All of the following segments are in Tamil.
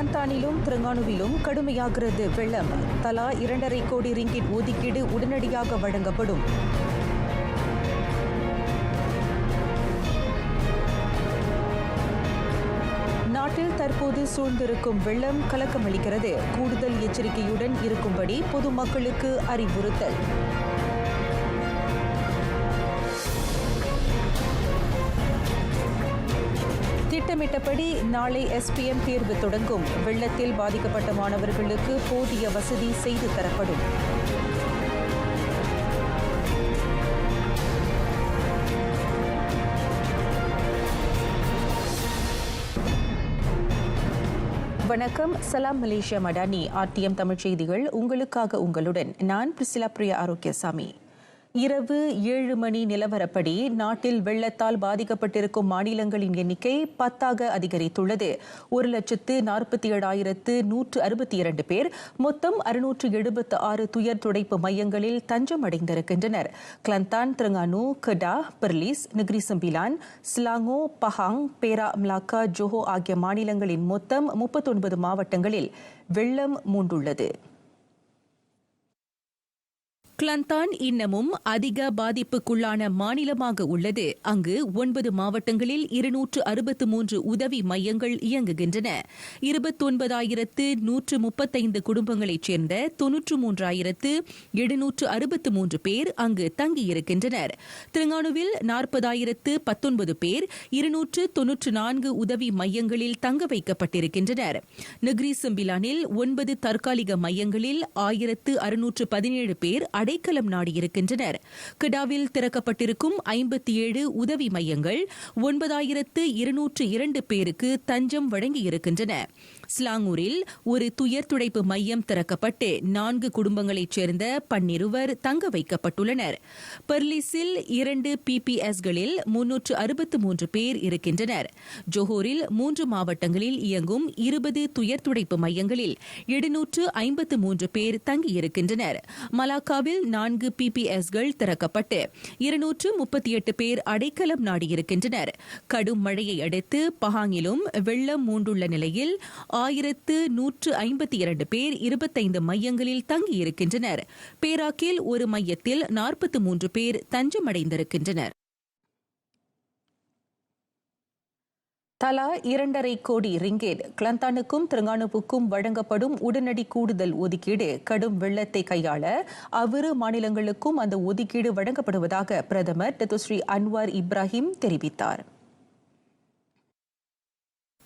கிளந்தானிலும் திரங்கானுவிலும் கடுமையாகிறது வெள்ளம். தலா 2.5 கோடி ரிங்கிட் ஒதுக்கீடு உடனடியாக வழங்கப்படும். நாட்டில் தற்போது சூழ்ந்திருக்கும் வெள்ளம் கலக்கமளிக்கிறது. கூடுதல் எச்சரிக்கையுடன் இருக்கும்படி பொதுமக்களுக்கு அறிவுறுத்தல். திட்டமிட்டபடி நாளை SPM தேர்வு தொடங்கும். வெள்ளத்தில் பாதிக்கப்பட்ட மாணவர்களுக்கு போதிய வசதி செய்து தரப்படும். வணக்கம். சலாம் மலேசியா மடானி. RTM தமிழ் செய்திகள் உங்களுக்காக. உங்களுடன் நான் பிரிசிலா பிரியா ஆரோக்கியசாமி. இரவு 7 மணி நிலவரப்படி நாட்டில் வெள்ளத்தால் பாதிக்கப்பட்டிருக்கும் மாநிலங்களின் எண்ணிக்கை 10ஆக அதிகரித்துள்ளது. 1,47,162 பேர் மொத்தம் 676 துயர் துடைப்பு மையங்களில் தஞ்சம் அடைந்திருக்கின்றனர். கிளந்தான், திரங்கானு, கெடா, பெர்லிஸ், நெகிரி செம்பிலான், ஸ்லாங்கோ, பஹாங், பேரா, மலாக்கா, ஜோஹோ ஆகிய மாநிலங்களின் மொத்தம் 39 மாவட்டங்களில் வெள்ளம் மூண்டுள்ளது. கிளந்தான் இன்னமும் அதிக பாதிப்புக்குள்ளான மாநிலமாக உள்ளது. அங்கு 9 மாவட்டங்களில் 263 உதவி மையங்கள் இயங்குகின்றன. 29,135 குடும்பங்களைச் சேர்ந்த 93,763 பேர் அங்கு தங்கியிருக்கின்றனர். திரங்கானுவில் 40,019 பேர் 294 உதவி மையங்களில் தங்க வைக்கப்பட்டிருக்கின்றனர். நெகிரி செம்பிலானில் 9 தற்காலிக மையங்களில் 1,617 பேர் அடைக்கலம் நாடியிருக்கின்றனர். கெடாவில் திறக்கப்பட்டிருக்கும் 57 உதவி மையங்கள் 9,202 பேருக்கு தஞ்சம் வழங்கியிருக்கின்றன. ஸ்லாங்கூரில் ஒரு துயர் துடைப்பு மையம் திறக்கப்பட்டு 4 குடும்பங்களைச் சேர்ந்த 12 தங்க வைக்கப்பட்டுள்ளனர். பெர்லிஸில் 2 PPSகளில் 363 பேர் இருக்கின்றனர். ஜோஹோரில் 3 மாவட்டங்களில் இயங்கும் 20 துயர் துடைப்பு மையங்களில் 753 பேர் தங்கியிருக்கின்றனர். மலாக்காவில் 4 PPSகள் திறக்கப்பட்டு 238 பேர் அடைக்கலம் நாடியிருக்கின்றனர். கடும் மழையை அடுத்து பஹாங்கிலும் வெள்ளம் மூண்டுள்ள நிலையில் 1,152 பேர் 25 மையங்களில் தங்கியிருக்கின்றனர். பேராக்கில் ஒரு மையத்தில் 43 பேர் தஞ்சமடைந்திருக்கின்றனர். தலா 2.5 கோடி ரிங்கேட் கிளந்தானுக்கும் திரங்கானுவுக்கும் வழங்கப்படும் உடனடி கூடுதல் ஒதுக்கீடு. கடும் வெள்ளத்தை கையாள அவ்விரு மாநிலங்களுக்கும் அந்த ஒதுக்கீடு வழங்கப்படுவதாக பிரதமர் டத்துஸ்ரீ அன்வார் இப்ராஹிம் தெரிவித்தார்.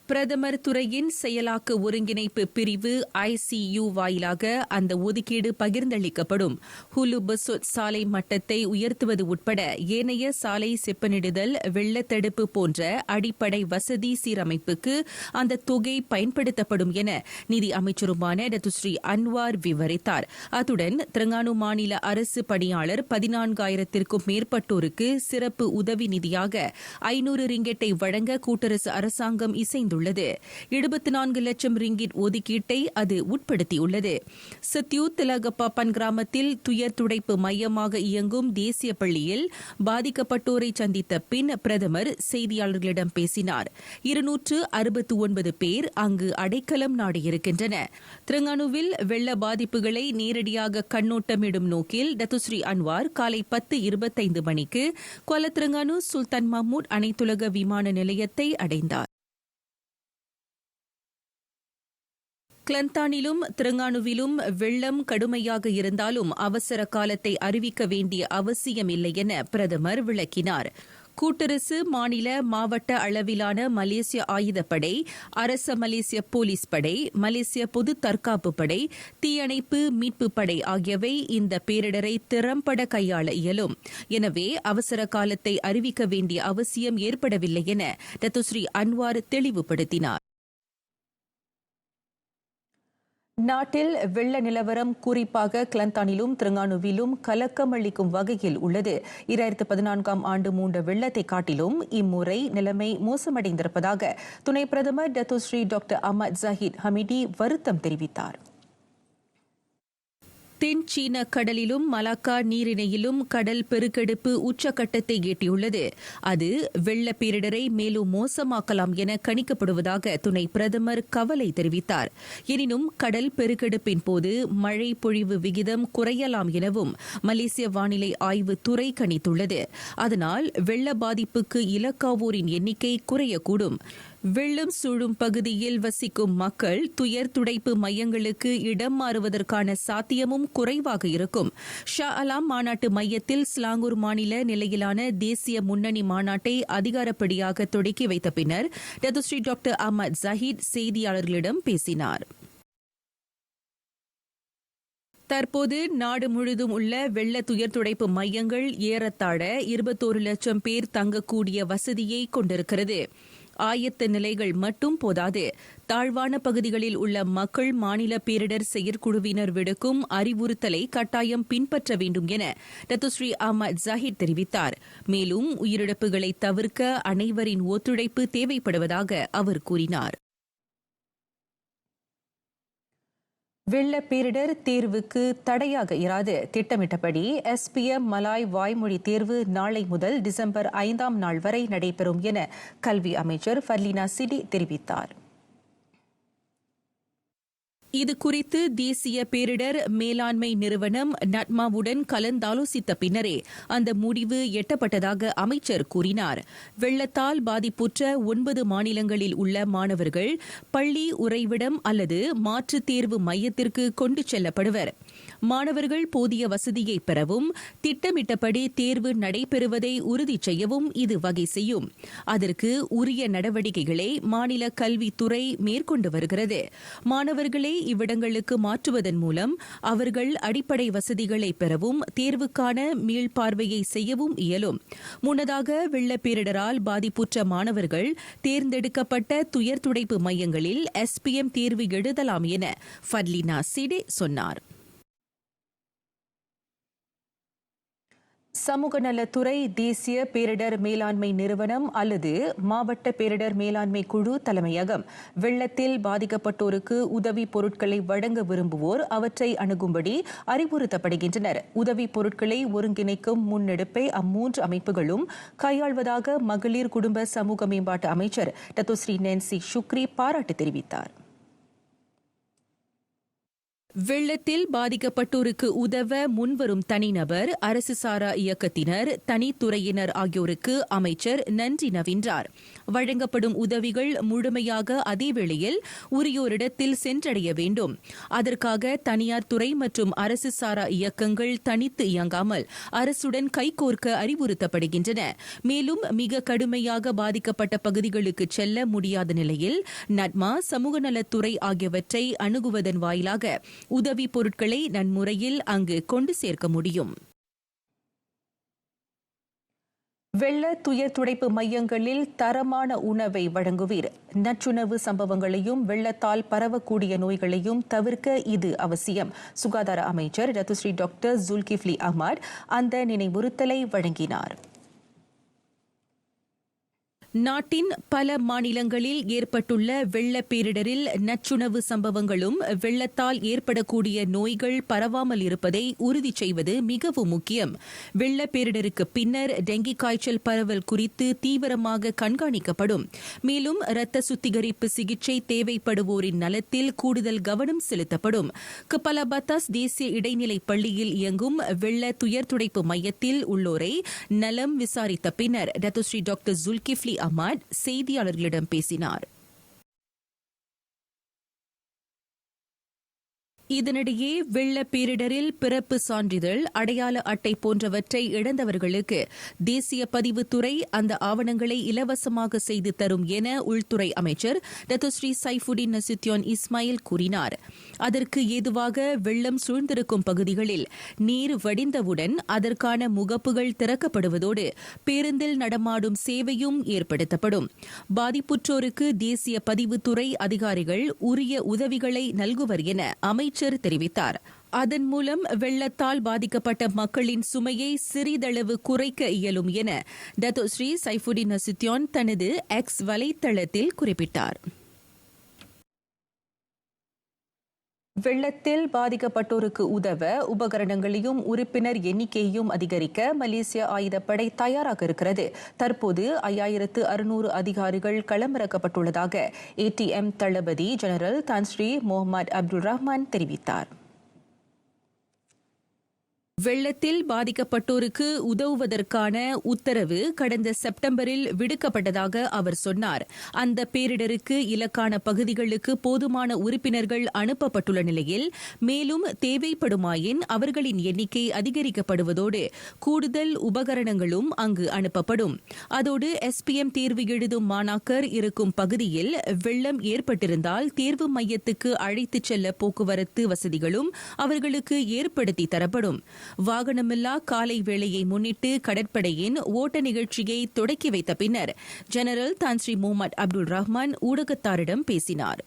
பிரதமர் துறையின் செயலாக்க ஒருங்கிணைப்பு பிரிவு ICU வாயிலாக அந்த ஒதுக்கீடு பகிர்ந்தளிக்கப்படும். ஹுலு பசுட் சாலை மட்டத்தை உயர்த்துவது உட்பட ஏனைய சாலை செப்பனிடுதல், வெள்ளத்தடுப்பு போன்ற அடிப்படை வசதி சீரமைப்புக்கு அந்த தொகை பயன்படுத்தப்படும் என நிதி அமைச்சருமான டத்துஸ்ரீ அன்வார் விவரித்தார். அத்துடன் திரங்கானு மாநில அரசு பணியாளர் 14,000க்கும் மேற்பட்டோருக்கு சிறப்பு உதவி நிதியாக 500 ரிங்கெட்டை வழங்க கூட்டரசு அரசாங்கம் இசைந்துள்ளது. 74 லட்சம் ரிங்கிட் ஒதுக்கீட்டை அது உட்படுத்தியுள்ளது. சத்யூத் திலகப்பாப்பன் கிராமத்தில் துயர் துடைப்பு மையமாக இயங்கும் தேசிய பள்ளியில் பாதிக்கப்பட்டோரை சந்தித்த பின் பிரதமர் செய்தியாளர்களிடம் பேசினார். 269 பேர் அங்கு அடைக்கலம் நாடியிருக்கின்றனர். திரங்கானுவில் வெள்ள பாதிப்புகளை நேரடியாக கண்ணோட்டமிடும் நோக்கில் டத்துஸ்ரீ அன்வார் காலை 10:25 மணிக்கு குவாலா திரங்கானு சுல்தான் மஹ்மூத் அனைத்துலக விமான நிலையத்தை அடைந்தார். கிளந்தானிலும் திரங்கானுவிலும் வெள்ளம் கடுமையாக இருந்தாலும் அவசர காலத்தை அறிவிக்க வேண்டிய அவசியமில்லை என பிரதமர் விளக்கினார். கூட்டரசு, மாநில, மாவட்ட அளவிலான மலேசிய ஆயுதப்படை, அரச மலேசிய போலீஸ் படை, மலேசிய பொது தற்காப்பு படை, தீயணைப்பு மீட்பு படை ஆகியவை இந்த பேரிடரை திறம்பட கையாள இயலும். எனவே அவசர காலத்தை அறிவிக்க வேண்டிய அவசியம் ஏற்படவில்லை என டத்துஸ்ரீ அன்வார் தெளிவுபடுத்தினார். நாட்டில் வெள்ள நிலவரம் குறிப்பாக கிளந்தானிலும் திரங்கானுவிலும் கலக்கமளிக்கும் வகையில் உள்ளது. 2014ஆம் ஆண்டு மூண்ட வெள்ளத்தை காட்டிலும் இம்முறை நிலைமை மோசமடைந்திருப்பதாக துணை பிரதமர் Datuk Seri doctor Ahmad Zahid Hamidi வருத்தம் தெரிவித்தார். தென் சீன கடலிலும் மலாக்கா நீரிணையிலும் கடல் பெருக்கெடுப்பு உச்சக்கட்டத்தை எட்டியுள்ளது. அது வெள்ள பேரிடரை மேலும் மோசமாக்கலாம் என கணிக்கப்படுவதாக துணை பிரதமர் கவலை தெரிவித்தார். எனினும் கடல் பெருக்கெடுப்பின் போது மழை பொழிவு விகிதம் குறையலாம் எனவும் மலேசிய வானிலை ஆய்வுத்துறை கணித்துள்ளது. அதனால் வெள்ள பாதிப்புக்கு இலக்காவோரின் எண்ணிக்கை குறையக்கூடும். வெள்ளம் சூழும் பகுதியில் வசிக்கும் மக்கள் துயர் துடைப்பு மையங்களுக்கு இடம் மாறுவதற்கான சாத்தியமும் குறைவாக இருக்கும். ஷா அலாம் மாநாட்டு மையத்தில் ஸ்லாங்கூர் மாநில நிலையிலான தேசிய முன்னணி மாநாட்டை அதிகாரப்படியாக தொடக்கி வைத்த பின்னர் டத்துஸ்ரீ டாக்டர் அஹ்மத் ஜஹீத் செய்தியாளர்களிடம் பேசினார். தற்போது நாடு முழுதும் உள்ள வெள்ள துயர் துடைப்பு மையங்கள் ஏறத்தாழ 21 லட்சம் பேர் தங்கக்கூடிய வசதியை கொண்டிருக்கிறது. ஆயத்த நிலைகள் மட்டும் போதாது. தாழ்வான பகுதிகளில் உள்ள மக்கள் மாநில பேரிடர் செயற்குழுவினர் விடுக்கும் அறிவுறுத்தலை கட்டாயம் பின்பற்ற வேண்டும் என டத்துஸ்ரீ அஹ்மத் ஜஹீர் தெரிவித்தார். மேலும் உயிரிழப்புகளை தவிர்க்க அனைவரின் ஒத்துழைப்பு தேவைப்படுவதாக அவர் கூறினார். வெள்ள பேரிடர் தேர்வுக்கு தடையாக இராது. திட்டமிட்டபடி SPM மலாய் வாய்மொழி தேர்வு நாளை முதல் டிசம்பர் 5ஆம் நாள் வரை நடைபெறும் என கல்வி அமைச்சர் ஃபர்லினா சிடி தெரிவித்தார். இதுகுறித்து தேசிய பேரிடர் மேலாண்மை நிறுவனம் நட்மாவுடன் கலந்தாலோசித்த பின்னரே அந்த முடிவு எட்டப்பட்டதாக அமைச்சர் கூறினார். வெள்ளத்தால் பாதிப்புற்ற 9 மாநிலங்களில் உள்ள மாணவர்கள் பள்ளி உறைவிடம் அல்லது மாற்றுத் தேர்வு மையத்திற்கு கொண்டு செல்லப்படுவர். மாணவர்கள் போதிய வசதியை பெறவும் திட்டமிட்டபடி தேர்வு நடைபெறுவதை உறுதி செய்யவும் இது வகை செய்யும். அதற்கு உரிய நடவடிக்கைகளை மாநில கல்வித்துறை மேற்கொண்டு வருகிறது. மாணவர்களை இவ்விடங்களுக்கு மாற்றுவதன் மூலம் அவர்கள் அடிப்படை வசதிகளை பெறவும் தேர்வுக்கான மீள்பார்வையை செய்யவும் இயலும். முன்னதாக வெள்ள பேரிடரால் பாதிப்புற்ற மாணவர்கள் தேர்ந்தெடுக்கப்பட்ட துயர் துடைப்பு மையங்களில் SPM தேர்வு எழுதலாம் என ஃபர்லினா சிடே சொன்னார். சமூக நலத்துறை தேசிய பேரிடர் மேலாண்மை நிறுவனம் அல்லது மாவட்ட பேரிடர் மேலாண்மை குழு தலைமையகம் வெள்ளத்தில் பாதிக்கப்பட்டோருக்கு உதவி பொருட்களை வழங்க விரும்புவோர் அவற்றை அணுகும்படி அறிவுறுத்தப்படுகின்றனர். உதவி பொருட்களை ஒருங்கிணைக்கும் முன்னெடுப்பை அம்மூன்று அமைப்புகளும் கையாள்வதாக மகளிர் குடும்ப சமூக மேம்பாட்டு அமைச்சர் டத்துஸ்ரீ நான்சி ஷுக்ரி பாராட்டு தெரிவித்தார். வெள்ளத்தில் பாதிக்கப்பட்டோருக்கு உதவ முன்வரும் தனிநபர், அரசு சாரா இயக்கத்தினர், தனித்துறையினர் ஆகியோருக்கு அமைச்சர் நன்றி நவின்றார். வழங்கப்படும் உதவிகள் முழுமையாக அதே வேளையில் உரியோரிடத்தில் சென்றடைய வேண்டும். அதற்காக தனியார் துறை மற்றும் அரசு சாரா இயக்கங்கள் தனித்து இயங்காமல் அரசுடன் கைகோர்க்க அறிவுறுத்தப்படுகின்றன. மேலும் மிக கடுமையாக பாதிக்கப்பட்ட பகுதிகளுக்கு செல்ல முடியாத நிலையில் நட்மா, சமூக நலத்துறை ஆகியவற்றை அணுகுவதன் வாயிலாக உதவி பொருட்களை நன்முறையில் அங்கு கொண்டு சேர்க்க முடியும். வெள்ள துயர் துடைப்பு மையங்களில் தரமான உணவை வழங்குவீர். நச்சுணவு சம்பவங்களையும் வெள்ளத்தால் பரவக்கூடிய நோய்களையும் தவிர்க்க இது அவசியம். சுகாதார அமைச்சர் டத்துஸ்ரீ டாக்டர் ஜுல்கிஃப்லி அஹ்மத் அந்த நினைவுறுத்தலை வழங்கினார். நாட்டின் பல மாநிலங்களில் ஏற்பட்டுள்ள வெள்ள பேரிடரில் நச்சுணவு சம்பவங்களும் வெள்ளத்தால் ஏற்படக்கூடிய நோய்கள் பரவாமல் இருப்பதை உறுதி செய்வது மிகவும் முக்கியம். வெள்ள பேரிடருக்கு பின்னர் டெங்கி காய்ச்சல் பரவல் குறித்து தீவிரமாக கண்காணிக்கப்படும். மேலும் இரத்த சுத்திகரிப்பு சிகிச்சை தேவைப்படுவோரின் நலத்தில் கூடுதல் கவனம் செலுத்தப்படும். கபாலா பத்தாஸ் தேசிய இடைநிலை பள்ளியில் இயங்கும் வெள்ள துயர் துடைப்பு மையத்தில் உள்ளோரை நலம் விசாரித்த பின்னர் டத்துஸ்ரீ டாக்டர் ஜுல்கிஃப்லி அஹ்மத் செய்தியாளர்களிடம் பேசினார். இதனிடையே வெள்ள பேரிடரில் பிறப்பு சான்றிதழ், அடையாள அட்டை போன்றவற்றை இழந்தவர்களுக்கு தேசிய பதிவுத்துறை அந்த ஆவணங்களை இலவசமாக செய்து தரும் என உள்துறை அமைச்சர் டத்துஸ்ரீ சைஃபுடின் நசுத்யோன் இஸ்மாயில் கூறினார். அதற்கு ஏதுவாக வெள்ளம் சூழ்ந்திருக்கும் பகுதிகளில் நீர் வடிந்தவுடன் அதற்கான முகப்புகள் திறக்கப்படுவதோடு பேருந்தில் நடமாடும் சேவையும் ஏற்படுத்தப்படும். பாதிப்புற்றோருக்கு தேசிய பதிவுத்துறை அதிகாரிகள் உரிய உதவிகளை நல்குவர் என அமைச்சர் தெரிவித்தார். அதன் மூலம் வெள்ளத்தால் பாதிக்கப்பட்ட மக்களின் சுமையை சிறிதளவு குறைக்க இயலும் என டத்துஸ்ரீ சைஃபுடின் நசுத்யோன் தனது எக்ஸ் வலைத்தளத்தில் குறிப்பிட்டார். வெள்ளத்தில் பாதிக்கப்பட்டோருக்கு உதவ உபகரணங்களையும் உறுப்பினர் எண்ணிக்கையையும் அதிகரிக்க மலேசிய ஆயுதப்படை தயாராக இருக்கிறது. தற்போது 5600 அதிகாரிகள் களமிறக்கப்பட்டுள்ளதாக ATM தளபதி ஜெனரல் தான் ஸ்ரீ முகமது அப்துல் ரஹ்மான் தெரிவித்தார். வெள்ளத்தில் பாதிக்கப்பட்டோருக்கு உதவுவதற்கான உத்தரவு கடந்த செப்டம்பரில் விடுக்கப்பட்டதாக அவர் சொன்னார். அந்த பேரிடருக்கு இலக்கான பகுதிகளுக்கு போதுமான உறுப்பினர்கள் அனுப்பப்பட்டுள்ள நிலையில் மேலும் தேவைப்படுமாயின் அவர்களின் எண்ணிக்கை அதிகரிக்கப்படுவதோடு கூடுதல் உபகரணங்களும் அங்கு அனுப்பப்படும். அதோடு SPM தேர்வு எழுதும் மாணாக்கர் இருக்கும் பகுதியில் வெள்ளம் ஏற்பட்டிருந்தால் தேர்வு மையத்துக்கு அழைத்துச் செல்ல போக்குவரத்து வசதிகளும் அவர்களுக்கு ஏற்படுத்தி தரப்படும். வாகனமில்லா காலை வேளையை முன்னிட்டு கடற்படையின் ஓட்ட நிகழ்ச்சியை தொடக்கி வைத்த பின்னர் ஜெனரல் தான் ஸ்ரீ முகமது அப்துல் ரஹ்மான் ஊடகத்தாரிடம் பேசினார்.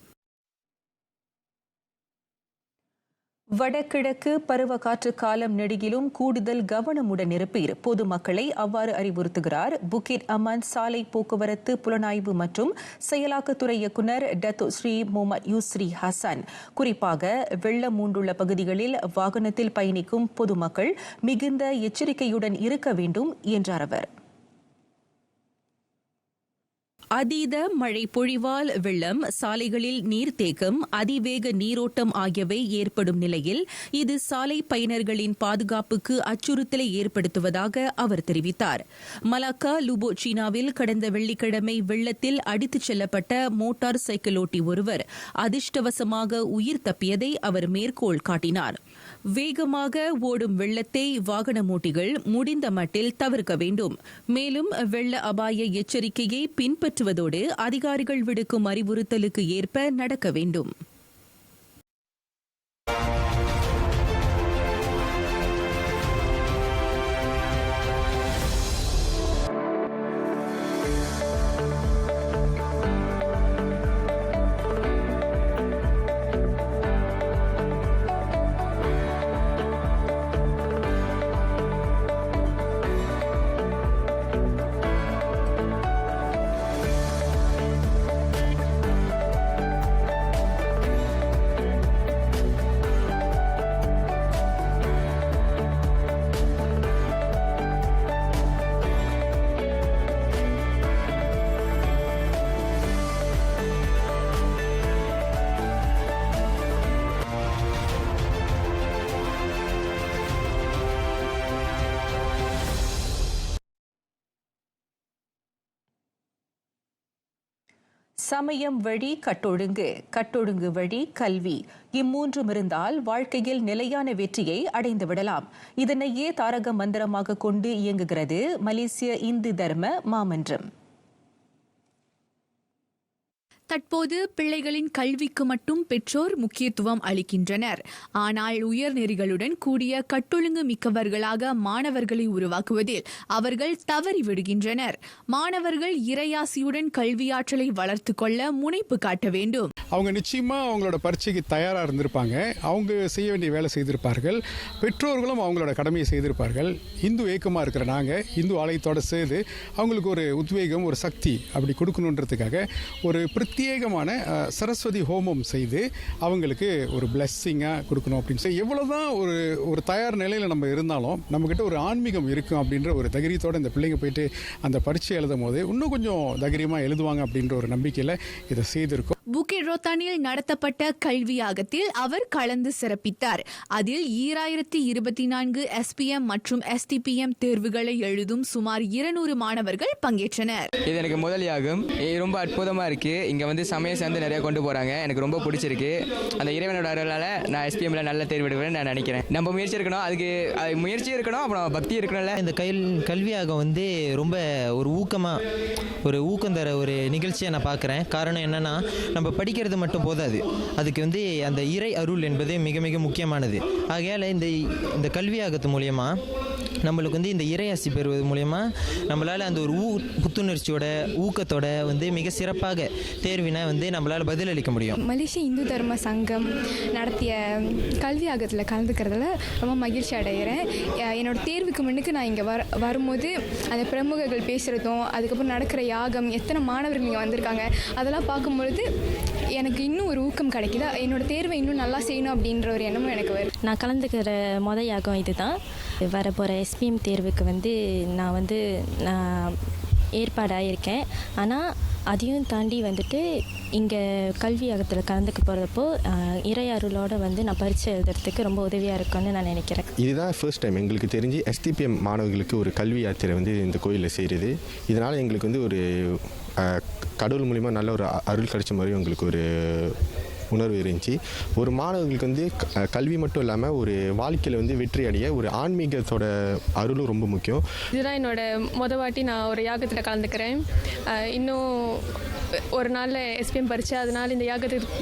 வடகிழக்கு பருவக்காற்று காலம் நெடுகிலும் கூடுதல் கவனமுடன் இருப்பீர். பொதுமக்களை அவ்வாறு அறிவுறுத்துகிறார் புக்கிட் அமான் சாலை போக்குவரத்து புலனாய்வு மற்றும் செயலாக்கத்துறை இயக்குநர் டத்தோ ஸ்ரீ முகமது யூஸ்ரி ஹசன். குறிப்பாக வெள்ளம் மூண்டுள்ள பகுதிகளில் வாகனத்தில் பயணிக்கும் பொதுமக்கள் மிகுந்த எச்சரிக்கையுடன் இருக்க வேண்டும் என்றார் அவர். அதீத மழை பொழிவால் வெள்ளம், சாலைகளில் நீர்த்தேக்கம், அதிவேக நீரோட்டம் ஆகியவை ஏற்படும் நிலையில் இது சாலை பயணர்களின் பாதுகாப்புக்கு அச்சுறுத்தலை ஏற்படுத்துவதாக அவர் தெரிவித்தார். மலாக்கா லுபோ சீனாவில் கடந்த வெள்ளிக்கிழமை வெள்ளத்தில் அடித்துச் செல்லப்பட்ட மோட்டார் சைக்கிளோட்டி ஒருவர் அதிர்ஷ்டவசமாக உயிர் தப்பியதை அவர் மேற்கோள் காட்டினார். வேகமாக ஓடும் வெள்ளத்தை வாகனமோட்டிகள் முடிந்த மட்டில் தவிர்க்க வேண்டும். மேலும் வெள்ள அபாய எச்சரிக்கையை பின்பற்றுவதோடு அதிகாரிகள் விடுக்கும் அறிவுறுத்தலுக்கு ஏற்ப நடக்க வேண்டும். சமயம் வழி கட்டொழுங்கு, கட்டொழுங்கு வழி கல்வி, இம்மூன்றும் இருந்தால் வாழ்க்கையில் நிலையான வெற்றியை அடைந்துவிடலாம். இதனையே தாரக மந்திரமாக கொண்டு இயங்குகிறது மலேசிய இந்து தர்ம மாமன்றம். தற்போது பிள்ளைகளின் கல்விக்கு மட்டும் பெற்றோர் முக்கியத்துவம் அளிக்கின்றனர். ஆனால் உயர்நெறிகளுடன் கூடிய கட்டொழுங்கு மிக்கவர்களாக மாணவர்களை உருவாக்குவதில் அவர்கள் தவறிவிடுகின்றனர். மாணவர்கள் இறையாசியுடன் கல்வியாற்றலை வளர்த்து கொள்ள முனைப்பு காட்ட வேண்டும். அவங்க நிச்சயமா அவங்களோட பரீட்சைக்கு தயாராக இருந்திருப்பாங்க. அவங்க செய்ய வேண்டிய வேலை செய்திருப்பார்கள். பெற்றோர்களும் அவங்களோட கடமையை செய்திருப்பார்கள். இந்து ஏக்கமாக இருக்கிற நாங்கள் இந்து ஆலயத்தோடு சேர்ந்து அவங்களுக்கு ஒரு உத்வேகம், ஒரு சக்தி அப்படி கொடுக்கணுன்றதுக்காக ஒரு பிரத்யேகமான சரஸ்வதி ஹோமம் செய்து அவங்களுக்கு ஒரு பிளெஸ்ஸிங்காக கொடுக்கணும் அப்படின்னு சொல்லி எவ்வளோதான் ஒரு தயார் நிலையில் நம்ம இருந்தாலும் நம்மக்கிட்ட ஒரு ஆன்மீகம் இருக்கும் அப்படின்ற ஒரு தைரியத்தோடு இந்த பிள்ளைங்க போயிட்டு அந்த பரீட்சை எழுதும் போது இன்னும் கொஞ்சம் தைரியமாக எழுதுவாங்க அப்படின்ற ஒரு நம்பிக்கையில் இதை செய்திருக்கோம். புக்கிட் ரோத்தானில் நடத்தப்பட்ட கல்வியாகத்தில் அவர் கலந்து சிறப்பித்தார். அதில் 2024 SPM மற்றும் STPM தேர்வுகளை எழுதும் சுமார் 200 மாணவர்கள் பங்கேற்றனர். இது எனக்கு முதல் யாகம். ரொம்ப அற்புதமா இருக்கு. இங்க வந்து சமயம் சேர்ந்து நிறைய கொண்டு போறாங்க. எனக்கு ரொம்ப பிடிச்சிருக்கு. அந்த இறைவனோட அருளால நான் SPMல நல்ல தேர்வு எடுப்பேன்னு நான் நினைக்கிறேன். நம்ம முயற்சி இருக்கணும், அதுக்கு முயற்சி இருக்கணும், அப்புறம் பக்தி இருக்கணும்ல. இந்த கல்வியாகம் வந்து ரொம்ப ஒரு ஊக்கம் தர ஒரு நிகழ்ச்சியை நான் பார்க்குறேன். காரணம் என்னன்னா, நம்ம படிக்கிறது மட்டும் போதாது, அதுக்கு வந்து அந்த இறை அருள் என்பது மிக மிக முக்கியமானது. ஆகையால் இந்த கல்வியாகத்து மூலயமா நம்மளுக்கு வந்து இந்த இறையாசி பெறுவது மூலயமா நம்மளால் அந்த ஒரு புத்துணர்ச்சியோட ஊக்கத்தோட வந்து மிக சிறப்பாக தேர்வினை வந்து நம்மளால் பதிலளிக்க முடியும். மலேசிய இந்து தர்ம சங்கம் நடத்திய கல்வி யாகத்தில் கலந்துக்கிறதுல ரொம்ப மகிழ்ச்சி அடைகிறேன். என்னோடய தேர்வுக்கு முன்னுக்கு நான் இங்கே வரும்போது அந்த பிரமுகர்கள் பேசுகிறதும் அதுக்கப்புறம் நடக்கிற யாகம் எத்தனை மாணவர்கள் இங்கே வந்திருக்காங்க அதெல்லாம் பார்க்கும்பொழுது எனக்கு இன்னும் ஒரு ஊக்கம் கிடைக்குது. என்னோடய தேர்வை இன்னும் நல்லா செய்யணும் அப்படின்ற ஒரு எண்ணமும் எனக்கு வரும். நான் கலந்துக்கிற மொதல் யாகம் இது தான். வரப்போகிற எஸ்பிஎம் தேர்வுக்கு வந்து நான் ஏற்பாடாக இருக்கேன். ஆனால் அதையும் தாண்டி வந்துட்டு இங்கே கல்வி யாகத்தில் கலந்துக்க போகிறப்போ இறையருளோடு வந்து நான் பரீட்சை எழுதுறதுக்கு ரொம்ப உதவியாக இருக்கும்னு நான் நினைக்கிறேன். இதுதான் ஃபர்ஸ்ட் டைம் எங்களுக்கு தெரிஞ்சு எஸ்டிபிஎம் மாணவர்களுக்கு ஒரு கல்வி யாத்திரை வந்து இந்த கோயிலில் செய்கிறது. இதனால் எங்களுக்கு வந்து ஒரு கடவுள் மூலிமா நல்ல ஒரு அருள் கிடைச்ச மாதிரி எங்களுக்கு ஒரு உணர்வு இருந்துச்சு. ஒரு மாணவர்களுக்கு வந்து கல்வி மட்டும் இல்லாமல் ஒரு வாழ்க்கையில் வந்து வெற்றி அடைய ஒரு ஆன்மீகத்தோட அருளும் ரொம்ப முக்கியம். இதுதான் என்னோட வாட்டி நான் ஒரு யாகத்தில் கலந்துக்கிறேன். இன்னும் ஒரு நாளில் எஸ்பிஎம் பரிச்சு அதனால் இந்த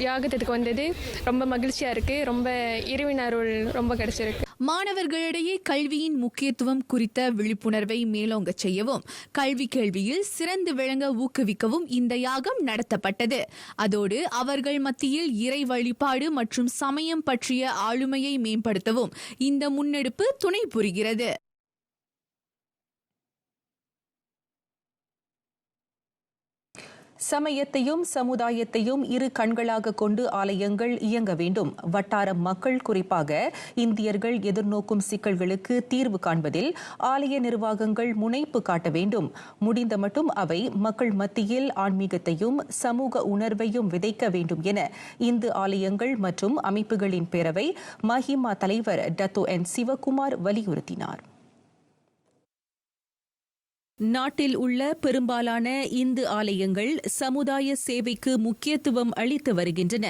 யாகத்துக்கு வந்தது ரொம்ப மகிழ்ச்சியாக இருக்குது. ரொம்ப இறைவன் அருள் ரொம்ப கிடைச்சிருக்கு. மாணவர்களிடையே கல்வியின் முக்கியத்துவம் குறித்த விழிப்புணர்வை மேலோங்க செய்யவும் கல்வி கேள்வியில் சிறந்து விளங்க ஊக்குவிக்கவும் இந்த யாகம் நடத்தப்பட்டது. அதோடு அவர்கள் மத்தியில் இறை வழிபாடு மற்றும் சமயம் பற்றிய ஆளுமையை மேம்படுத்தவும் இந்த முன்னெடுப்பு துணை புரிகிறது. சமயத்தையும் சமுதாயத்தையும் இரு கண்களாக கொண்டு ஆலயங்கள் இயங்க வேண்டும். வட்டார மக்கள், குறிப்பாக இந்தியர்கள் எதிர்நோக்கும் சிக்கல்களுக்கு தீர்வு காண்பதில் ஆலய நிர்வாகங்கள் முனைப்பு காட்ட வேண்டும். முடிந்த மட்டும் அவை மக்கள் மத்தியில் ஆன்மீகத்தையும் சமூக உணர்வையும் விதைக்க வேண்டும் என இந்து ஆலயங்கள் மற்றும் அமைப்புகளின் பேரவை மஹிமா தலைவர் டத்தோ என் சிவகுமார் வலியுறுத்தினார். நாட்டில் உள்ள பெரும்பாலான இந்து ஆலயங்கள் சமுதாய சேவைக்கு முக்கியத்துவம் அளித்து வருகின்றன.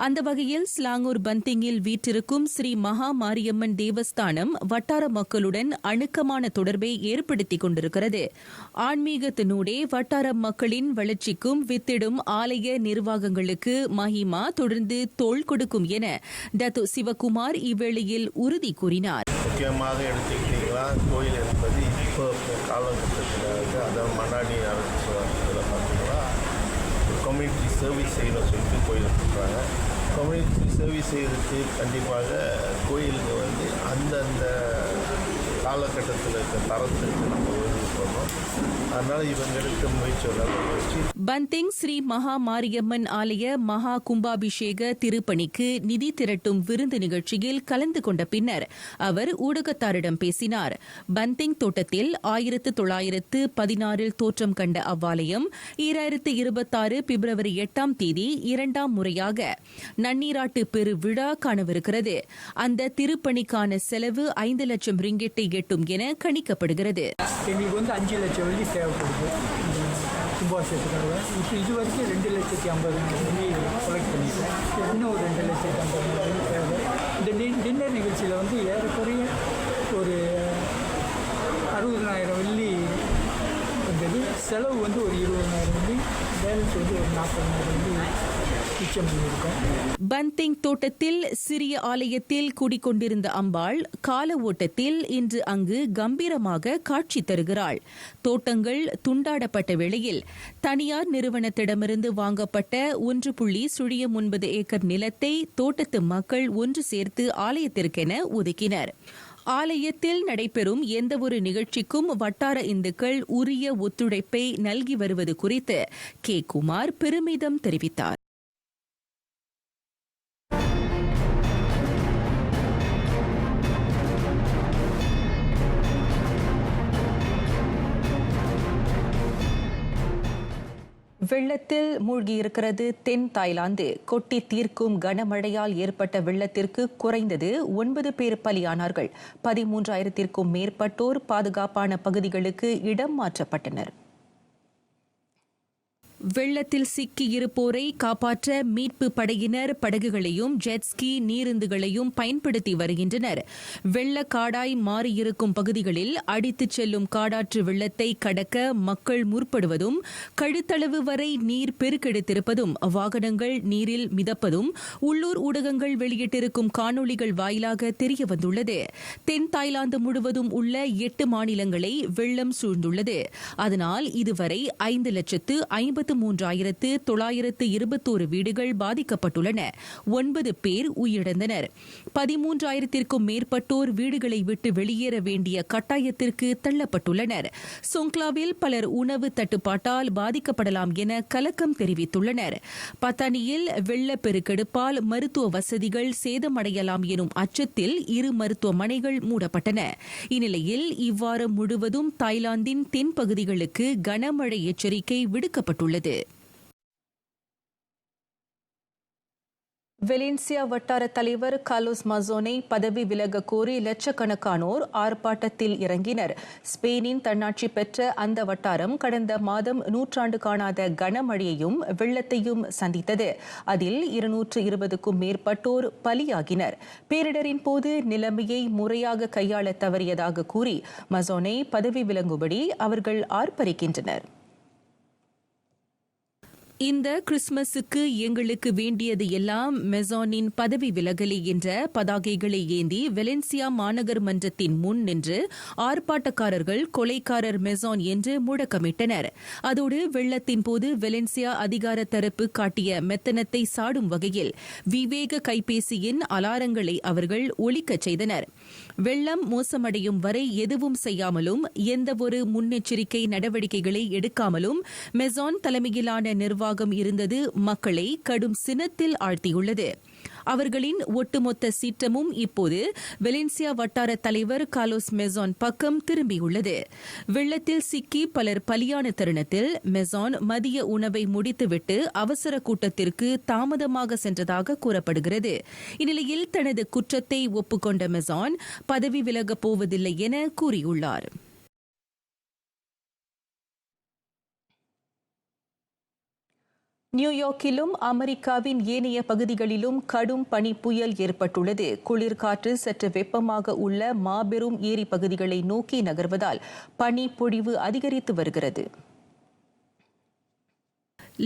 அந்த வகையில் ஸ்லாங்கூர் பந்திங்கில் வீற்றிருக்கும் ஸ்ரீ மகா மாரியம்மன் தேவஸ்தானம் வட்டார மக்களுடன் அணுக்கமான தொடர்பை ஏற்படுத்திக் கொண்டிருக்கிறது. ஆன்மீகத்தினூடே வட்டார மக்களின் வளர்ச்சிக்கும் வித்திடும் ஆலய நிர்வாகங்களுக்கு மஹிமா தொடர்ந்து தோள் கொடுக்கும் என டத்து சிவகுமார் இவ்வேளையில் உறுதி கூறினார். முக்கியமாக எடுத்துக்கிட்டீங்களா, கோயில் என்பது இப்போ காலகட்டத்தில் அதாவது மன்னாடி அரசு பார்த்தீங்கன்னா கம்யூனிட்டி சர்வீஸ் செய்யணும்னு சொல்லிட்டு கோயிலுக்கு கொடுக்குறாங்க. கம்யூனிட்டி சர்வீஸ் செய்யறதுக்கு கண்டிப்பாக கோயிலுக்கு வந்து அந்தந்த காலகட்டத்தில் இருக்க தரத்திற்கு நம்ம உதவி பண்ணோம். அதனால் இவங்க எடுக்க முயற்சி. பந்திங் ஸ்ரீ மகா மாரியம்மன் ஆலய மகா கும்பாபிஷேக திருப்பணிக்கு நிதி திரட்டும் விருந்து நிகழ்ச்சியில் கலந்து கொண்ட பின்னர் அவர் ஊடகத்தாரிடம் பேசினார். பந்திங் தோட்டத்தில் 1916 தோற்றம் கண்ட அவ்வாலயம் 2026 பிப்ரவரி 8ஆம் தேதி 2ஆம் முறையாக நன்னீராட்டு பெரு விழா காணவிருக்கிறது. அந்த திருப்பணிக்கான செலவு 5 லட்சம் ரிங்கெட்டை எட்டும் என கணிக்கப்படுகிறது. எங்களுக்கு வந்து 5 லட்சம் வெள்ளி தேவைப்படுது கும்பாபிஷேகத்துக்காக. இப்போ இது வரைக்கும் 2,50,000 கலெக்ட் பண்ணிட்டேன். இன்னும் ஒரு 2,50,000 தேவை. இந்த டின்னர் நிகழ்ச்சியில் வந்து ஏறக்குறைய ஒரு 60,000 வெள்ளி வந்தது. செலவு வந்து ஒரு 20,000 வெள்ளி, பேலன்ஸ் வந்து ஒரு 40,000 வெள்ளி மிச்சம் பண்ணியிருக்கோம். பந்திங் தோட்டத்தில் சிறிய ஆலயத்தில் குடிக்கொண்டிருந்த அம்பாள் கால ஓட்டத்தில் இன்று அங்கு கம்பீரமாக காட்சி தருகிறாள். தோட்டங்கள் துண்டாடப்பட்ட வேளையில் தனியார் நிறுவனத்திடமிருந்து வாங்கப்பட்ட 1.09 ஏக்கர் நிலத்தை தோட்டத்து மக்கள் ஒன்று சேர்த்து ஆலயத்திற்கென ஒதுக்கினர். ஆலயத்தில் நடைபெறும் எந்தவொரு நிகழ்ச்சிக்கும் வட்டார இந்துக்கள் உரிய ஒத்துழைப்பை நல்கி வருவது குறித்து கே. குமார் பெருமிதம் தெரிவித்தார். வெள்ளத்தில் மூழ்கியிருக்கிறது தென் தாய்லாந்து. கொட்டி தீர்க்கும் கனமழையால் ஏற்பட்ட வெள்ளத்திற்கு குறைந்தது 9 பேர் பலியானார்கள். 13,000க்கும் மேற்பட்டோர் பாதுகாப்பான பகுதிகளுக்கு இடம் மாற்றப்பட்டனர். வெள்ளத்தில் சிக்கியிருப்போரை காப்பாற்ற மீட்பு படையினர் படகுகளையும் ஜெட்ஸ்கி நீருந்துகளையும் பயன்படுத்தி வருகின்றனர். வெள்ளக்காடாய் மாறியிருக்கும் பகுதிகளில் அடித்துச் செல்லும் காடாற்று வெள்ளத்தை கடக்க மக்கள் முற்படுவதும், கழுத்தளவு வரை நீர் பெருக்கெடுத்திருப்பதும், வாகனங்கள் நீரில் மிதப்பதும் உள்ளூர் ஊடகங்கள் வெளியிட்டிருக்கும் காணொளிகள் வாயிலாக தெரியவந்துள்ளது. தென் தாய்லாந்து முழுவதும் உள்ள 8 மாநிலங்களை வெள்ளம் சூழ்ந்துள்ளது. அதனால் இதுவரை 5,53,921 வீடுகள் பாதிக்கப்பட்டுள்ளன. 9 பேர் உயிரிழந்தனர். 13,000த்திற்கும் மேற்பட்டோர் வீடுகளை விட்டு வெளியேற வேண்டிய கட்டாயத்திற்கு தள்ளப்பட்டுள்ளனர். சொங்க்லாவில் பலர் உணவு தட்டுப்பாட்டால் பாதிக்கப்படலாம் என கலக்கம் தெரிவித்துள்ளனர். பத்தானியில் வெள்ளப்பெருக்கெடுப்பால் மருத்துவ வசதிகள் சேதமடையலாம் எனும் அச்சத்தில் 2 மருத்துவமனைகள் மூடப்பட்டன. இந்நிலையில் இவ்வாரம் முழுவதும் தாய்லாந்தின் தென் பகுதிகளுக்கு கனமழை எச்சரிக்கை விடுக்கப்பட்டுள்ளது. வெலின்சியா வட்டார தலைவர் கார்லோஸ் மசோனை பதவி விலக கோரி லட்சக்கணக்கானோர் ஆர்ப்பாட்டத்தில் இறங்கினர். ஸ்பெயினின் தன்னாட்சி பெற்ற அந்த வட்டாரம் கடந்த மாதம் நூற்றாண்டு காணாத கனமழையையும் வெள்ளத்தையும் சந்தித்தது. அதில் 220க்கும் மேற்பட்டோர் பலியாகினர். பேரிடரின் போது நிலைமையை முறையாக கையாள தவறியதாக கூறி மசோனை பதவி விலகும்படி அவர்கள் ஆர்ப்பரிக்கின்றனர். இந்த கிறிஸ்துமஸுக்கு எங்களுக்கு வேண்டியது எல்லாம் மெசானின் பதவி விலகலே என்ற பதாகைகளை ஏந்தி வெலன்சியா மாநகர் மன்றத்தின் முன் நின்று ஆர்ப்பாட்டக்காரர்கள் கொலைக்காரர் மெசான் என்று முழக்கமிட்டனர். அதோடு வெள்ளத்தின் போது வெலன்சியா அதிகார தரப்பு காட்டிய மெத்தனத்தை சாடும் வகையில் விவேக கைபேசியின் அலாரங்களை அவர்கள் ஒலிக்கச் செய்தனர். வெள்ளம் மோசமடையும் வரை எதுவும் செய்யாமலும் எந்தவொரு முன்னெச்சரிக்கை நடவடிக்கைகளை எடுக்காமலும் மெசான் தலைமையிலான நிர்வாகம் இருந்தது மக்களை கடும் சினத்தில் ஆழ்த்தியுள்ளது. அவர்களின் ஒட்டுமொத்த சீற்றமும் இப்போது வெலின்சியா வட்டார தலைவர் கார்லோஸ் மெசான் பக்கம் திரும்பியுள்ளது. வெள்ளத்தில் சிக்கி பலர் பலியான தருணத்தில் மெசான் மதிய உணவை முடித்துவிட்டு அவசர கூட்டத்திற்கு தாமதமாக சென்றதாக கூறப்படுகிறது. இந்நிலையில் தனது குற்றத்தை ஒப்புக்கொண்ட மெசான் பதவி விலகப் போவதில்லை என கூறியுள்ளார். நியூயார்க்கிலும் அமெரிக்காவின் ஏனைய பகுதிகளிலும் கடும் பனி புயல் ஏற்பட்டுள்ளது. குளிர்காற்று சற்று வெப்பமாக உள்ள மாபெரும் ஏரி பகுதிகளை நோக்கி நகர்வதால் பனி பொழிவு அதிகரித்து வருகிறது.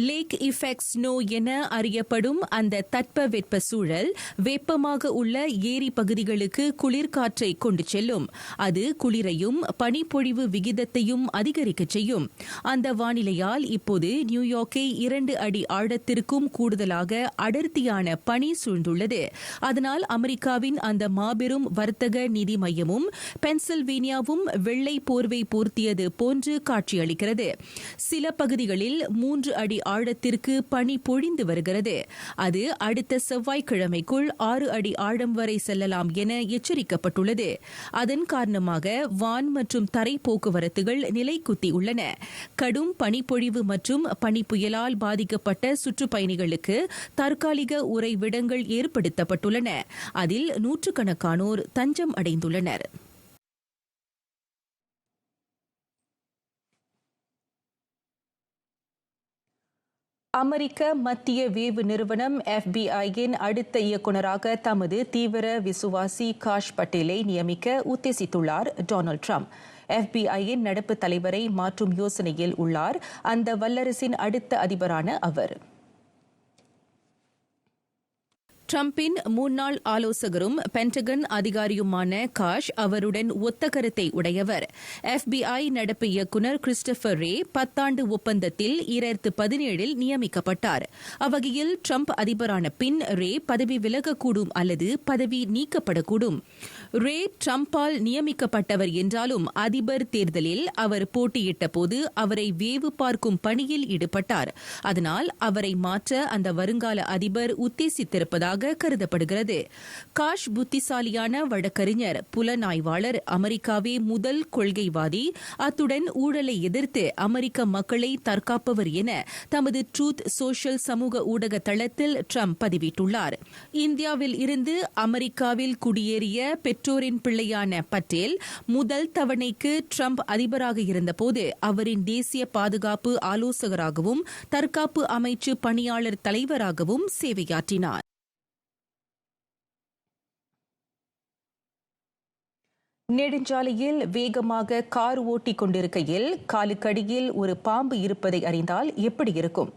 லேக் இஃபெக்ட் ஸ்னோ என அறியப்படும் அந்த தட்பவெப்ப சூழல் வெப்பமாக உள்ள ஏரி பகுதிகளுக்கு குளிர்காற்றை கொண்டு செல்லும். அது குளிரையும் பனிப்பொழிவு விகிதத்தையும் அதிகரிக்கச் செய்யும். அந்த வானிலையால் இப்போது நியூயார்க்கை 2 அடி ஆழத்திற்கும் கூடுதலாக அடர்த்தியான பனி சூழ்ந்துள்ளது. அதனால் அமெரிக்காவின் அந்த மாபெரும் வர்த்தக நிதி மையமும் பென்சில்வேனியாவும் வெள்ளை போர்வை போர்த்தியது போன்று காட்சியளிக்கிறது. சில பகுதிகளில் 3 அடி ஆழத்திற்கு பனி பொழிந்து வருகிறது. அது அடுத்த செவ்வாய்க்கிழமைக்குள் 6 அடி ஆழம் வரை செல்லலாம் என எச்சரிக்கப்பட்டுள்ளது. அதன் காரணமாக வான் மற்றும் தரை போக்குவரத்துகள் நிலைக்குத்தியுள்ளன. கடும் பனிப்பொழிவு மற்றும் பனிப்புயலால் பாதிக்கப்பட்ட சுற்றுப்பயணிகளுக்கு தற்காலிக உறைவிடங்கள் ஏற்படுத்தப்பட்டுள்ளன. அதில் நூற்றுக்கணக்கானோர் தஞ்சம் அடைந்துள்ளனர். அமெரிக்க மத்திய வேவு நிறுவனம் FBI-யின் அடுத்த இயக்குநராக தமது தீவிர விசுவாசி காஷ் பட்டேலை நியமிக்க உத்தேசித்துள்ளார் டொனால்ட் ட்ரம்ப். FBI-யின் நடப்பு தலைவரை மாற்றும் யோசனையில் உள்ளார் அந்த வல்லரசின் அடுத்த அதிபரான அவர். ட்ரம்பின் முன்னாள் ஆலோசகரும் பென்டகன் அதிகாரியுமான காஷ் அவருடன் ஒத்த கருத்தை உடையவர். FBI நடப்பு இயக்குநர் கிறிஸ்டபர் ரே 10 ஆண்டு ஒப்பந்தத்தில் 2017 நியமிக்கப்பட்டார். அவ்வகையில் ட்ரம்ப் அதிபரான பின் ரே பதவி விலகக்கூடும் அல்லது பதவி நீக்கப்படக்கூடும். ரே ட்ரம்பால் நியமிக்கப்பட்டவர் என்றாலும் அதிபர் தேர்தலில் அவர் போட்டியிட்ட போது அவரை வேவு பார்க்கும் பணியில் ஈடுபட்டார். அதனால் அவரை மாற்ற அந்த வருங்கால அதிபர் உத்தேசித்திருப்பதாக இருப்பதாக கருதப்படுகிறது. காஷ் புத்திசாலியான வழக்கறிஞர், புலனாய்வாளர், அமெரிக்காவே முதல் கொள்கைவாதி, அத்துடன் ஊழலை எதிர்த்து அமெரிக்க மக்களை தற்காப்பவர் என தமது ட்ரூத் சோஷியல் சமூக ஊடக தளத்தில் ட்ரம்ப் பதிவிட்டுள்ளார். இந்தியாவில் இருந்து அமெரிக்காவில் குடியேறிய பெற்றோரின் பிள்ளையான பட்டேல் முதல் தவணைக்கு ட்ரம்ப் அதிபராக இருந்தபோது அவரின் தேசிய பாதுகாப்பு ஆலோசகராகவும் தற்காப்பு அமைச்சு பணியாளர் தலைவராகவும் சேவையாற்றினார். நெடுஞ்சாலையில் வேகமாக கார் ஓட்டிக் கொண்டிருக்கையில் காலுக்கடியில் ஒரு பாம்பு இருப்பதை அறிந்தால் எப்படி இருக்கும்?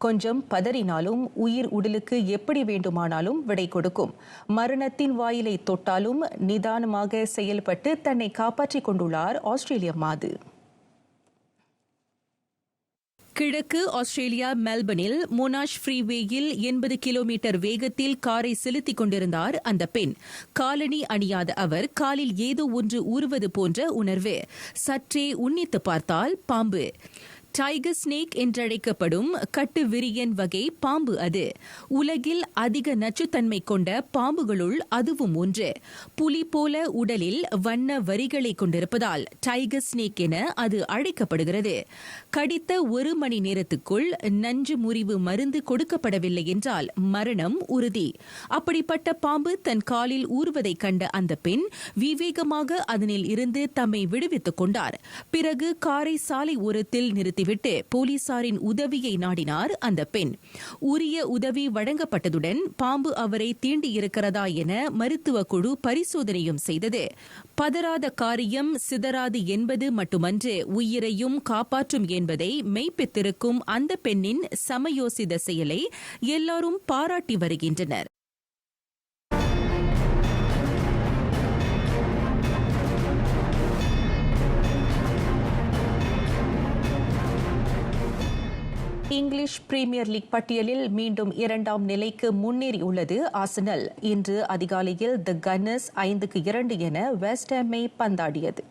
கொஞ்சம் பதறினாலும் உயிர் உடலுக்கு எப்படி வேண்டுமானாலும் விடை கொடுக்கும். மரணத்தின் வாயிலை தொட்டாலும் நிதானமாக செயல்பட்டு தன்னை காப்பாற்றிக் கொண்டுள்ளார் ஆஸ்திரேலிய மாது. கிழக்கு ஆஸ்திரேலியா மெல்பர்னில் மோனாஷ் ஃப்ரீவேயில் 80 கிலோமீட்டர் வேகத்தில் காரை செலுத்திக் கொண்டிருந்தார் அந்த பெண். காலணி அணியாத அவர் காலில் ஏதோ ஒன்று ஊறுவது போன்ற உணர்வு. சற்றே உன்னித்து பார்த்தால் பாம்பு. டைகர் ஸ்னேக் என்றழைக்கப்படும் கட்டு விரியன் வகை பாம்பு அது. உலகில் அதிக நச்சுத்தன்மை கொண்ட பாம்புகளுள் அதுவும் ஒன்று. புலி போல உடலில் வண்ண வரிகளை கொண்டிருப்பதால் டைகர் ஸ்னேக் என அது அழைக்கப்படுகிறது. கடித்த 1 மணி நேரத்துக்குள் நஞ்சு முறிவு மருந்து கொடுக்கப்படவில்லை என்றால் மரணம் உறுதி. அப்படிப்பட்ட பாம்பு தன் காலில் ஊறுவதைக் கண்ட அந்த பெண் விவேகமாக அதனில் இருந்து தம்மை விடுவித்துக் கொண்டார். பிறகு காரை சாலை ஓரத்தில் நிறுத்தி விட்டு போலீசாரின் உதவியை நாடினார் அந்த பெண். உரிய உதவி வழங்கப்பட்டதுடன் பாம்பு அவரை தீண்டியிருக்கிறதா என மருத்துவ குழு பரிசோதனையும் செய்தது. பதறாத காரியம் சிதறாது என்பது மட்டுமன்று, உயிரையும் காப்பாற்றும் என்பதை மெய்ப்பித்திருக்கும் அந்த பெண்ணின் சமயோசித செயலை எல்லாரும் பாராட்டி வருகின்றனர். இங்கிலீஷ் பிரீமியர் லீக் பட்டியலில் மீண்டும் 2ஆம் நிலைக்கு முன்னேறியுள்ளது ஆர்சனல். இன்று அதிகாலையில் தி கன்னர்ஸ் 5-2 என வெஸ்ட் ஹாமை பந்தாடியது.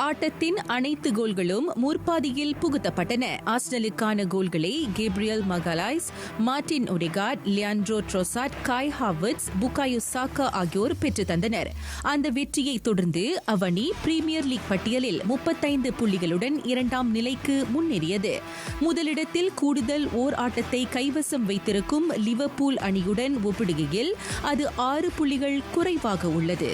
ஆட்டத்தின் அனைத்து கோல்களும் முற்பாதியில் புகுத்தப்பட்டன. ஆர்சனலுக்கான கோல்களை Gabriel Magalhaes, Martin Odegaard, Leandro Trossard, Kai Havertz, புகாயோ சாக்கா ஆகியோர் பெற்றுத் தந்தனர். அந்த வெற்றியை தொடர்ந்து அவனி பிரீமியர் லீக் பட்டியலில் 35 புள்ளிகளுடன் 2ஆம் நிலைக்கு முன்னேறியது. முதலிடத்தில் கூடுதல் ஓர் ஆட்டத்தை கைவசம் வைத்திருக்கும் லிவர்பூல் அணியுடன் ஒப்பிடுகையில் அது 6 புள்ளிகள் குறைவாக உள்ளது.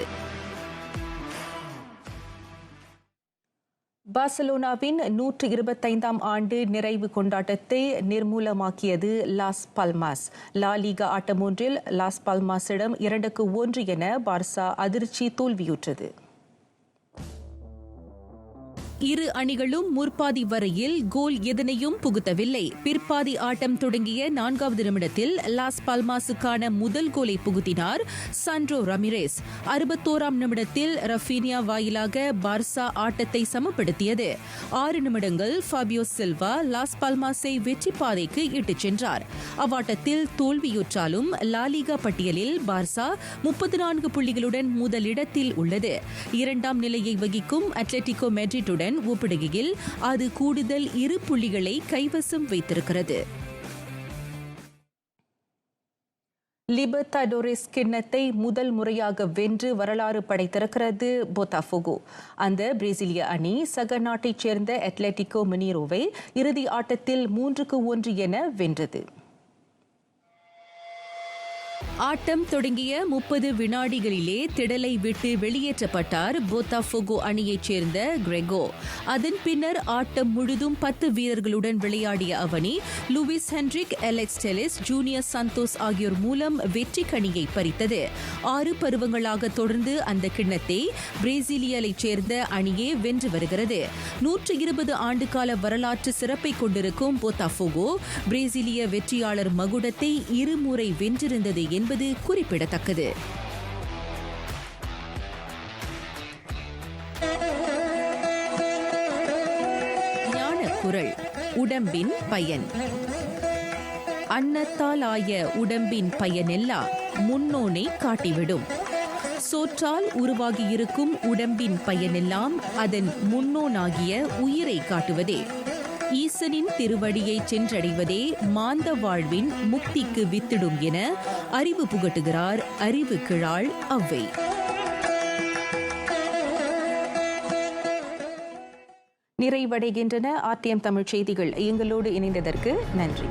பார்சலோனாவின் 125ஆம் ஆண்டு நிறைவு கொண்டாட்டத்தை நிர்மூலமாக்கியது லாஸ் பால்மாஸ். லா லீகா ஆட்டம் ஒன்றில் லாஸ் பால்மாஸிடம் 2-1 என பார்சா அதிர்ச்சி தோல்வியுற்றது. இரு அணிகளும் முற்பாதி வரையில் கோல் எதனையும் புகுத்தவில்லை. பிற்பாதி ஆட்டம் தொடங்கிய 4வது நிமிடத்தில் லாஸ் பால்மாஸுக்கான முதல் கோலை புகுத்தினார் சாண்ட்ரோ ரமிரேஸ். 61ஆம் நிமிடத்தில் ரஃபீனியா வாயிலாக பார்சா ஆட்டத்தை சமப்படுத்தியது. 6 நிமிடங்கள் ஃபாபியோ சில்வா லாஸ் பால்மாஸை வெற்றி பாதைக்கு இட்டுச் சென்றார். அவ்வாட்டத்தில் தோல்வியுற்றாலும் லாலிகா பட்டியலில் பார்சா 34 புள்ளிகளுடன் முதலிடத்தில் உள்ளது. 2ஆம் நிலையை வகிக்கும் அட்லெட்டிகோ மெட்ரிட்டுடன் ஒப்பிடுகையில் அது கூடுதல் 2 புள்ளிகளை கைவசம் வைத்திருக்கிறது. லிபர்டாடோரஸ் கிண்ணத்தை முதல் முறையாக வென்று வரலாறு படைத்திருக்கிறது போத்தாஃபோகோ. அந்த பிரேசிலிய அணி சக நாட்டைச் சேர்ந்த அட்லெட்டிகோ மினீரோவை இறுதி ஆட்டத்தில் 3-1 என வென்றது. ஆட்டம் தொடங்கிய 30 வினாடிகளிலே திடலை விட்டு வெளியேற்றப்பட்டார் போத்தாஃபோகோ அணியைச் சேர்ந்த கிரெகோ. அதன் பின்னர் ஆட்டம் முழுதும் 10 வீரர்களுடன் விளையாடிய அவனி Lewis Henrik, Alex டெலிஸ், junior Santos ஆகியோர் மூலம் வெற்றி கனியை பறித்தது. 6 பருவங்களாக தொடர்ந்து அந்த கிண்ணத்தை பிரேசிலியலைச் சேர்ந்த அணியே வென்று வருகிறது. 120 ஆண்டுகால வரலாற்று சிறப்பை கொண்டிருக்கும் போத்தாஃபோகோ பிரேசிலிய வெற்றியாளர் மகுடத்தை 2 முறை வென்றிருந்தது என்பது குறிப்பிடத்தக்கது. ஞானக்குரல். உடம்பின் பயன். அன்னத்தால் ஆய உடம்பின் பயனெல்லாம் முன்னோனை காட்டிவிடும். சோற்றால் உருவாகியிருக்கும் உடம்பின் பயனெல்லாம் அதன் முன்னோனாகிய உயிரை காட்டுவதே. ஈசனின் திருவடியை சென்றடைவதே மாந்த வாழ்வின் முக்திக்கு வித்திடும் என அறிவு புகட்டுகிறார் அறிவு கிழாள் ஔவை. நிறைவடைகின்றன RTM தமிழ் செய்திகள். எங்களோடு இணைந்ததற்கு நன்றி.